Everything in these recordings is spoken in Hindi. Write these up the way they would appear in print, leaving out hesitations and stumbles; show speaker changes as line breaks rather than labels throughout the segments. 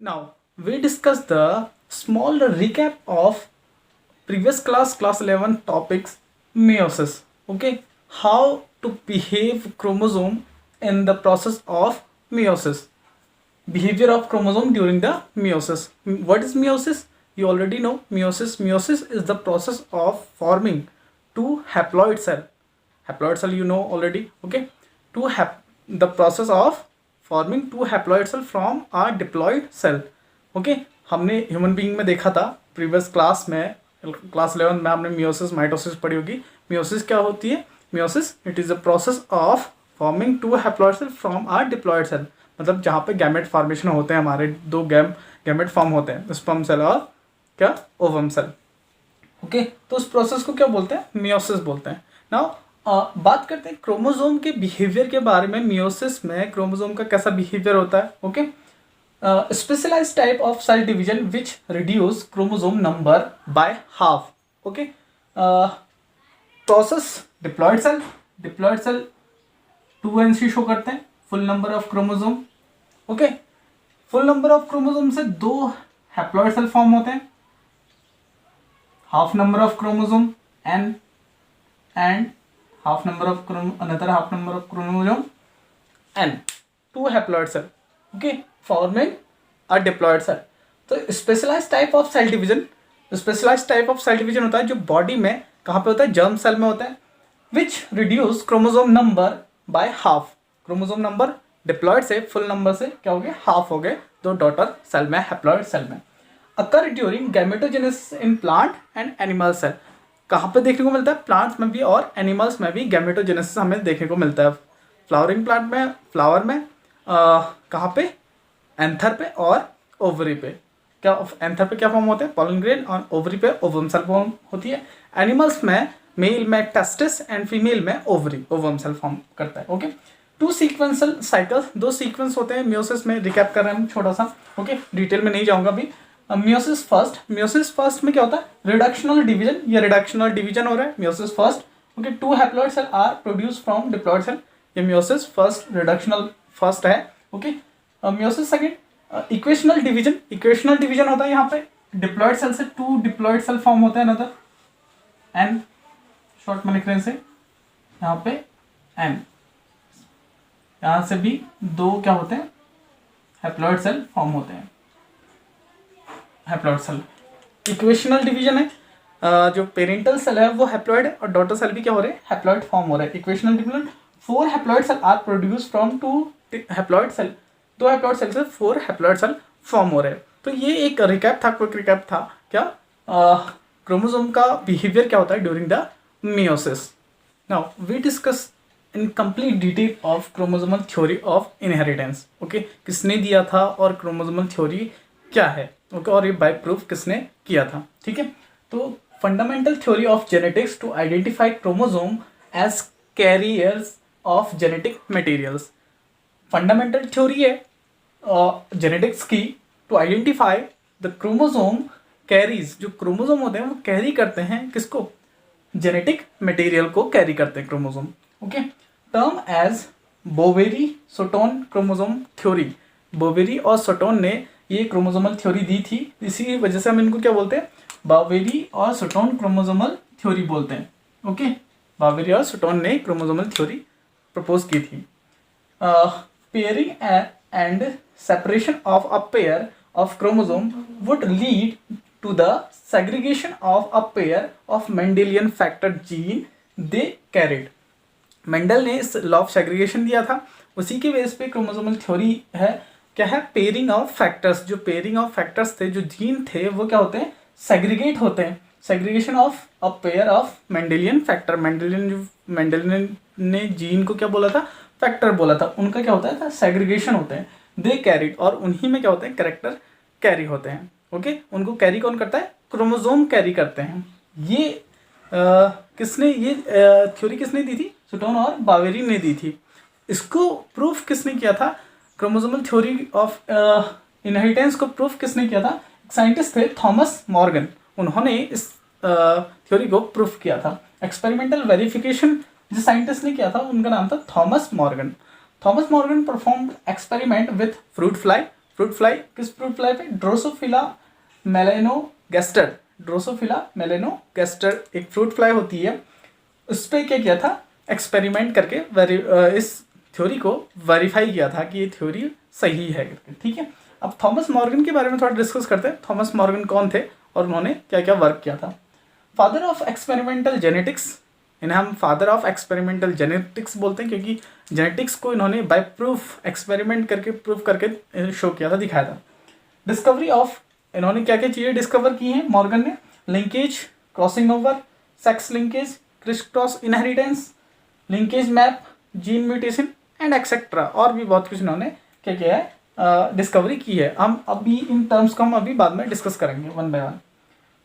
Now, we discussed the small recap of previous class 11 topics meiosis. Okay, how to behave chromosome in the process of meiosis. Behavior of chromosome during the meiosis. What is meiosis? You already know meiosis. Meiosis is the process of forming two haploid cell. Haploid cell you know already. Okay, the process of forming two haploid cell from a diploid cell. Okay हमने ह्यूमन बीइंग में देखा था प्रीवियस क्लास में, क्लास 11 में हमने मियोसिस माइटोसिस पढ़ी होगी. मियोसिस क्या होती है? Meiosis it is a process of forming two haploid cell from a diploid cell. मतलब जहाँ पे गैमेट फॉर्मेशन होते हैं, हमारे दो गैमेट फॉर्म होते हैं, स्पर्म सेल और क्या ओवम सेल. ओके तो उस प्रोसेस को क्या बोलते हैं? मियोसिस बोलते हैं. नाउ बात करते हैं क्रोमोसोम के बिहेवियर के बारे में. मियोसिस में क्रोमोसोम का कैसा बिहेवियर होता है? Okay specialized type of cell division which reduce chromosome number by half. Okay, process diploid cell 2nc show करते हैं full number of chromosome. Okay full number of chromosome से दो हैप्लॉइड सेल फॉर्म होते हैं, half number of chromosome and half number of another half number of chromosome and two haploid cell. Okay forming a diploid cell. तो specialized type of cell division, specialized type of cell division होता है जो बॉडी में कहाँ पे होता है? जर्म सेल में होता है. Which reduce chromosome number by half. Chromosome number diploid से फुल नंबर से क्या हो गए? हाफ हो गए दो डॉटर सेल में, हैप्लॉइड सेल में. Occur during gametogenesis in plant and animal cell. कहाँ पे देखने को मिलता है? प्लांट्स में भी और एनिमल्स में भी गैमेटोजेनेसिस हमें देखने को मिलता है. फ्लावरिंग प्लांट में, फ्लावर में, कहाँ पे? एंथर पे और ओवरी पे. क्या एंथर पे क्या फॉर्म होते हैं? Pollen grain. और ओवरी पे ओवम सेल फॉर्म होती है. एनिमल्स में मेल में टेस्टिस एंड फीमेल में ओवरी, ओवम सेल फॉर्म करता है. ओके टू सीक्वेंशियल साइकिल, दो सीक्वेंस होते हैं मियोसिस में. रिकैप कर रहे हैं हम छोटा सा. ओके डिटेल में नहीं जाऊंगा अभी. मियोसिस फर्स्ट में क्या होता है? Reductional division. ये रिडक्शनल डिवीजन हो रहा है meiosis first. Okay two haploid cell are produce from diploid cell. ये मियोसिस फर्स्ट, रिडक्शनल फर्स्ट है. Okay meiosis second equational division. Equational division होता है यहाँ पे डिप्लॉइड सेल से टू डिप्लॉइड सेल फॉर्म होते हैं अनदर एन, शॉर्ट में लिख रहे हैं से यहाँ पे एन. यहाँ से भी दो क्या होते हैं? हैप्लॉइड सेल फॉर्म होते हैं. हैप्लॉइड सेल इक्वेशनल डिवीजन है. जो पेरेंटल सेल है वो हैप्लॉइड है और डॉटर सेल भी क्या हो रहे हैं? हैप्लॉइड फॉर्म हो रहा है. Equational division 4 haploid cell are produce from 2 haploid cell. 2 haploid cell से 4 हैप्लॉइड सेल फॉर्म हो रहे हैं. तो ये एक रिकैप था, क्विक रिकैप था. क्या क्रोमोसोम का बिहेवियर क्या होता है during the meiosis. Now we discuss in complete detail of chromosomal theory of inheritance. Okay किसने दिया था और क्रोमोसोमल थ्योरी क्या है? ओके और ये बाय प्रूफ किसने किया था? ठीक है तो fundamental theory of genetics to identify chromosome as carriers of genetic materials. Fundamental theory है जेनेटिक्स की to identify the chromosome carries. जो क्रोमोसोम होते हैं वो कैरी करते हैं किसको? जेनेटिक मटेरियल को कैरी करते हैं chromosome. Okay term as Boveri Sutton chromosome theory. Boveri और सोटोन ने ये क्रोमोसोमल थ्योरी दी थी, इसी वजह से हम इनको क्या बोलते हैं? बोवेरी और सोटोन क्रोमोसोमल थ्योरी बोलते हैं. ओके बोवेरी और सोटोन ने क्रोमोसोमल थ्योरी प्रपोज की थी. Pairing and separation of a pair of chromosome would lead to the segregation of a pair of Mendelian factor gene they carried. Mendel ने इस लॉ ऑफ सेग्रीगेशन दिया था, उसी के बेस पे क्रोमोसोमल थ्योरी है. क्या है? Pairing of factors. जो पेयरिंग ऑफ फैक्टर्स थे, जो जीन थे, वो क्या होते हैं? सेग्रीगेट होते हैं. Segregation of a pair of Mendelian factor. Mendelian ने जीन को क्या बोला था? फैक्टर बोला था. उनका क्या होता है? सेग्रीगेशन होते हैं. दे कैरिड. और उन्हीं में क्या होते हैं? कैरेक्टर कैरी होते हैं. ओके उनको कैरी कौन करता है? क्रोमोसोम कैरी करते हैं. ये किसने ये थ्योरी किसने दी थी? सोटोन और बोवेरी ने दी थी. इसको प्रूफ किसने किया था? क्रोमोसोमल थ्योरी ऑफ इनहेरिटेंस को प्रूफ किसने किया था? साइंटिस्ट थे थॉमस मॉर्गन. उन्होंने इस थ्योरी को प्रूफ किया था. एक्सपेरिमेंटल वेरिफिकेशन जिस साइंटिस्ट ने किया था उनका नाम था Thomas Morgan. Thomas Morgan performed experiment with fruit fly. Fruit fly, किस फ्रूट फ्लाई पे? ड्रोसोफिला मेलेनोगैस्टर, ड्रोसोफिला मेलेनोगैस्टर एक फ्रूट फ्लाई होती है। उस पर क्या किया था, एक्सपेरिमेंट करके इस थ्योरी को वेरीफाई किया था कि ये थ्योरी सही है करके, ठीक है। अब थॉमस मॉर्गन के बारे में थोड़ा डिस्कस करते हैं। थॉमस मॉर्गन कौन थे और उन्होंने क्या क्या वर्क किया था? फादर ऑफ एक्सपेरिमेंटल जेनेटिक्स, इन्हें हम फादर ऑफ एक्सपेरिमेंटल जेनेटिक्स बोलते हैं क्योंकि जेनेटिक्स को इन्होंने बाय प्रूफ एक्सपेरिमेंट करके प्रूफ करके शो किया था, दिखाया था। डिस्कवरी ऑफ, इन्होंने क्या क्या चीज़ें डिस्कवर की हैं मॉर्गन ने? Linkage, crossing over, sex linkage, criss cross inheritance, linkage map, gene mutation and etcetera, और भी बहुत कुछ इन्होंने क्या किया है, डिस्कवरी की है। हम अभी इन टर्म्स को हम अभी बाद में डिस्कस करेंगे one by one.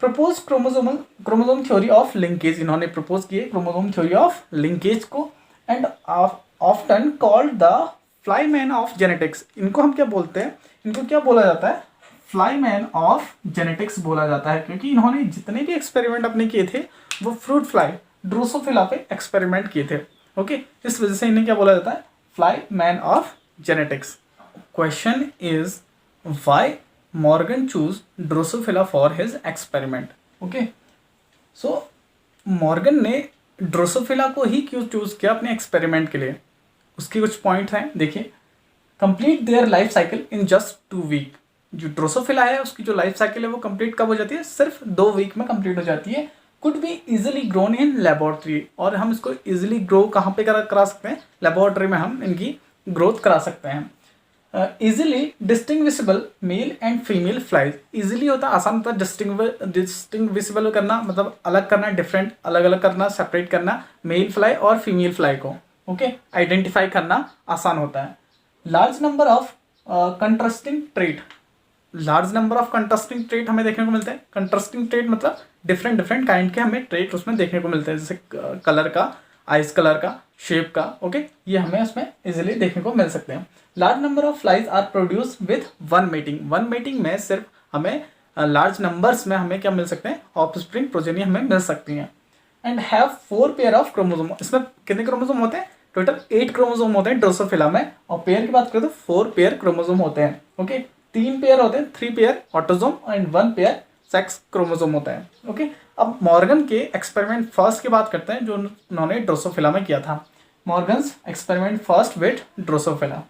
Propose chromosome theory of linkage, इन्होंने प्रपोज किए क्रोमोसोम थ्योरी ऑफ लिंकेज को, and often called the flyman of genetics. इनको हम क्या बोलते हैं, इनको क्या बोला जाता है? फ्लाईमैन ऑफ जेनेटिक्स बोला जाता है, क्योंकि इन्होंने जितने भी एक्सपेरिमेंट अपने किए थे वो फ्रूट फ्लाई ड्रोसोफिला पे एक्सपेरिमेंट किए थे। ओके, इस वजह से इन्हें क्या बोला जाता है? Flyman of genetics. Question is why Morgan choose Drosophila for his experiment? Okay, so Morgan ने ड्रोसोफिला को ही क्यों चूज किया अपने एक्सपेरिमेंट के लिए? उसके कुछ पॉइंट हैं, देखिए। Complete their life cycle in just 2 week, जो ड्रोसोफिला है उसकी जो लाइफ साइकिल है वो कंप्लीट कब हो जाती है? सिर्फ 2 वीक में कंप्लीट हो जाती है। Could be easily grown in laboratory, और हम इसको इजिली ग्रो कहाँ पे करा सकते हैं? लेबोरेटरी में हम इनकी ग्रोथ करा सकते हैं। Easily distinguishable male and female flies, easily होता है, आसान होता है। डिस्टिंग्विशिबल करना मतलब अलग करना, डिफरेंट अलग अलग करना, सेपरेट करना मेल फ्लाई और फीमेल फ्लाई को। ओके, आइडेंटिफाई करना आसान होता है। Large number of contrasting trait, large number of contrasting trait हमें देखने को मिलते हैं। कंट्रास्टिंग ट्रेट मतलब डिफरेंट डिफरेंट काइंड के हमें ट्रेट उसमें देखने को मिलते हैं, जैसे कलर का, आइस कलर का, शेप का। ओके, ये हमें उसमें इजीली देखने को मिल सकते हैं। Large number of flies are produce with one mating, one mating में सिर्फ हमें लार्ज नंबर्स में हमें क्या मिल सकते हैं? ऑफस्प्रिंग प्रोजेनी हमें मिल सकती हैं। And have 4 pair of chromosome, इसमें कितने क्रोमोसोम होते हैं? टोटल 8 क्रोमोसोम होते हैं ड्रोसोफिला में, और पेयर की बात करें तो 4 पेयर क्रोमोसोम होते हैं। ओके, 3 पेयर होते हैं, 3 pair autosome and 1 pair sex chromosome होता है। ओके, अब मॉर्गन के एक्सपेरिमेंट फर्स्ट की बात करते हैं जो उन्होंने ड्रोसोफिला में किया था। Morgan's experiment first with Drosophila.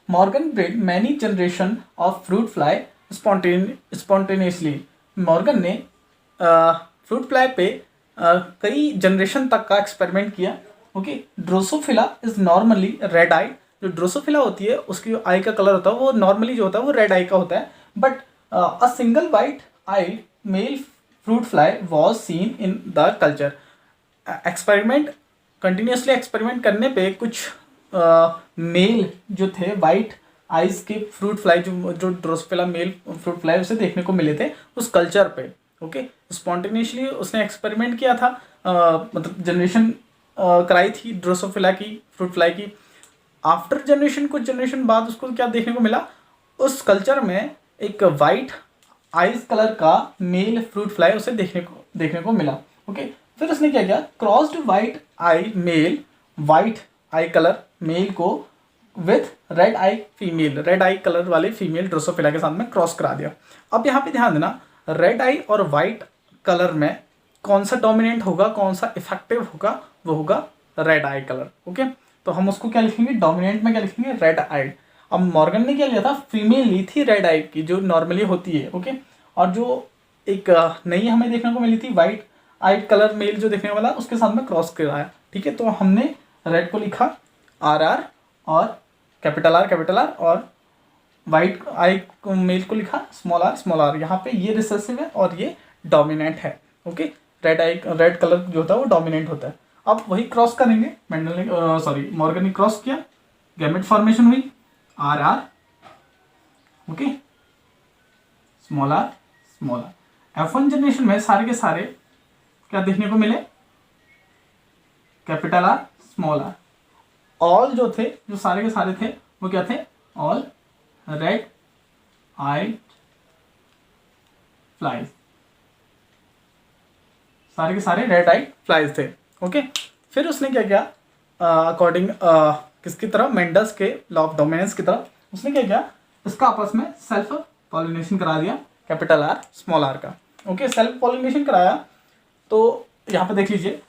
Morgan breed many generation of fruit fly spontaneously, Morgan ने फ्रूट फ्लाई पे कई जनरेशन तक का एक्सपेरिमेंट किया। Okay, Drosophila is normally red eye, जो ड्रोसोफिला होती है उसकी आई का कलर होता है वो नॉर्मली जो होता है वो रेड आई का होता है, but a single white eye male fruit fly was seen in the culture. Experiment continuously experiment करने पे कुछ मेल जो थे वाइट आइज के फ्रूट फ्लाई जो ड्रोसोफिला मेल फ्रूट फ्लाई उसे देखने को मिले थे उस कल्चर पे। ओके, स्पॉन्टेनियसली उसने एक्सपेरिमेंट किया था, मतलब जनरेशन कराई थी ड्रोसोफिला की फ्रूट फ्लाई की। आफ्टर जनरेशन कुछ जनरेशन बाद उसको क्या देखने को मिला? उस कल्चर में एक वाइट आइज कलर का मेल फ्रूट फ्लाई उसे देखने को मिला। ओके, फिर उसने क्या किया? Crossed white eye male, white eye colour male को with red eye female, red eye colour वाले फीमेल ड्रोसोफिला के साथ में क्रॉस करा दिया। अब यहाँ पे ध्यान देना, रेड आई और वाइट कलर में कौन सा डोमिनेंट होगा, कौन सा इफेक्टिव होगा? वो होगा रेड आई कलर। ओके, तो हम उसको क्या लिखेंगे? डोमिनेंट में क्या लिखेंगे? रेड आई। अब मॉर्गन ने क्या लिया था? फीमेल ली थी रेड आई की जो नॉर्मली होती है। ओके, और जो एक नई हमें देखने को मिली थी वाइट आई कलर मेल जो देखने को मिला उसके साथ में क्रॉस कराया। ठीक है, तो हमने रेड को लिखा आर आर और कैपिटल आर, और वाइट आई मेल को लिखा स्मॉल आर। यहाँ पे ये रिसेसिव है और ये डोमिनेंट है। ओके, रेड कलर जो होता है वो डोमिनेंट होता है। अब वही क्रॉस करेंगे, मेंडल ने मॉर्गन ने क्रॉस किया, गैमेट फॉर्मेशन हुई R R. Okay, small R. F1 generation में सारे के सारे क्या देखने को मिले? Capital R, small R. All जो थे, जो सारे के सारे थे वो क्या थे? ऑल रेड आई फ्लाइज, सारे के सारे रेड आई फ्लाइज थे। ओके, फिर उसने क्या किया? अकॉर्डिंग किसकी तरह? मेंडल्स के लॉ ऑफ डोमिनेंस की तरह उसने क्या किया? इसका आपस में सेल्फ पॉलिनेशन करा दिया कैपिटल आर स्मॉल आर का। ओके, सेल्फ पॉलिनेशन कराया तो यहाँ पे देख लीजिए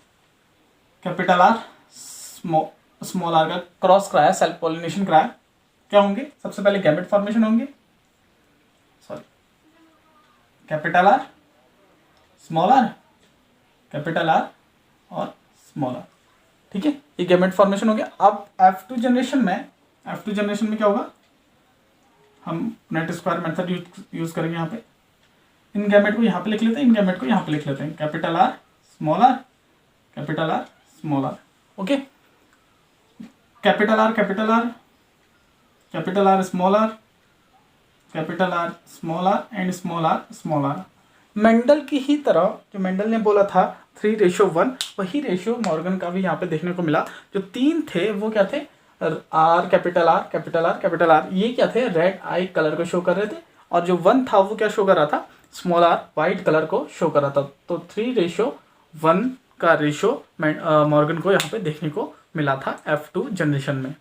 कैपिटल आर स्मॉल आर का क्रॉस कराया, सेल्फ पॉलिनेशन कराया, क्या होंगे? सबसे पहले गैमेट फॉर्मेशन होंगे, sorry capital R small R, capital R और स्मॉल आर। ठीक है, ये गैमेट फॉर्मेशन हो गया। अब F2 जनरेशन में क्या होगा? हम नेट स्क्वायर मेथड यूज करेंगे। यहाँ पे इन गैमेट को यहाँ पे लिख लेते हैं, इन गैमेट को यहाँ पे लिख लेते हैं, capital R small R, capital R small R. Okay, capital R capital R, capital R small R, capital R small R and small R. Mendel की ही तरह जो मेंडल ने बोला था 3:1, वही रेशियो मॉर्गन का भी यहाँ पे देखने को मिला। जो 3 थे वो क्या थे? Are capital R capital R capital are, ये क्या थे? रेड आई कलर को शो कर रहे थे, और जो 1 था वो क्या शो कर रहा था? स्मॉल आर वाइट कलर को शो कर रहा था। तो 3:1 का रेशियो मॉर्गन को यहाँ पे देखने को मिला था F2 जनरेशन में।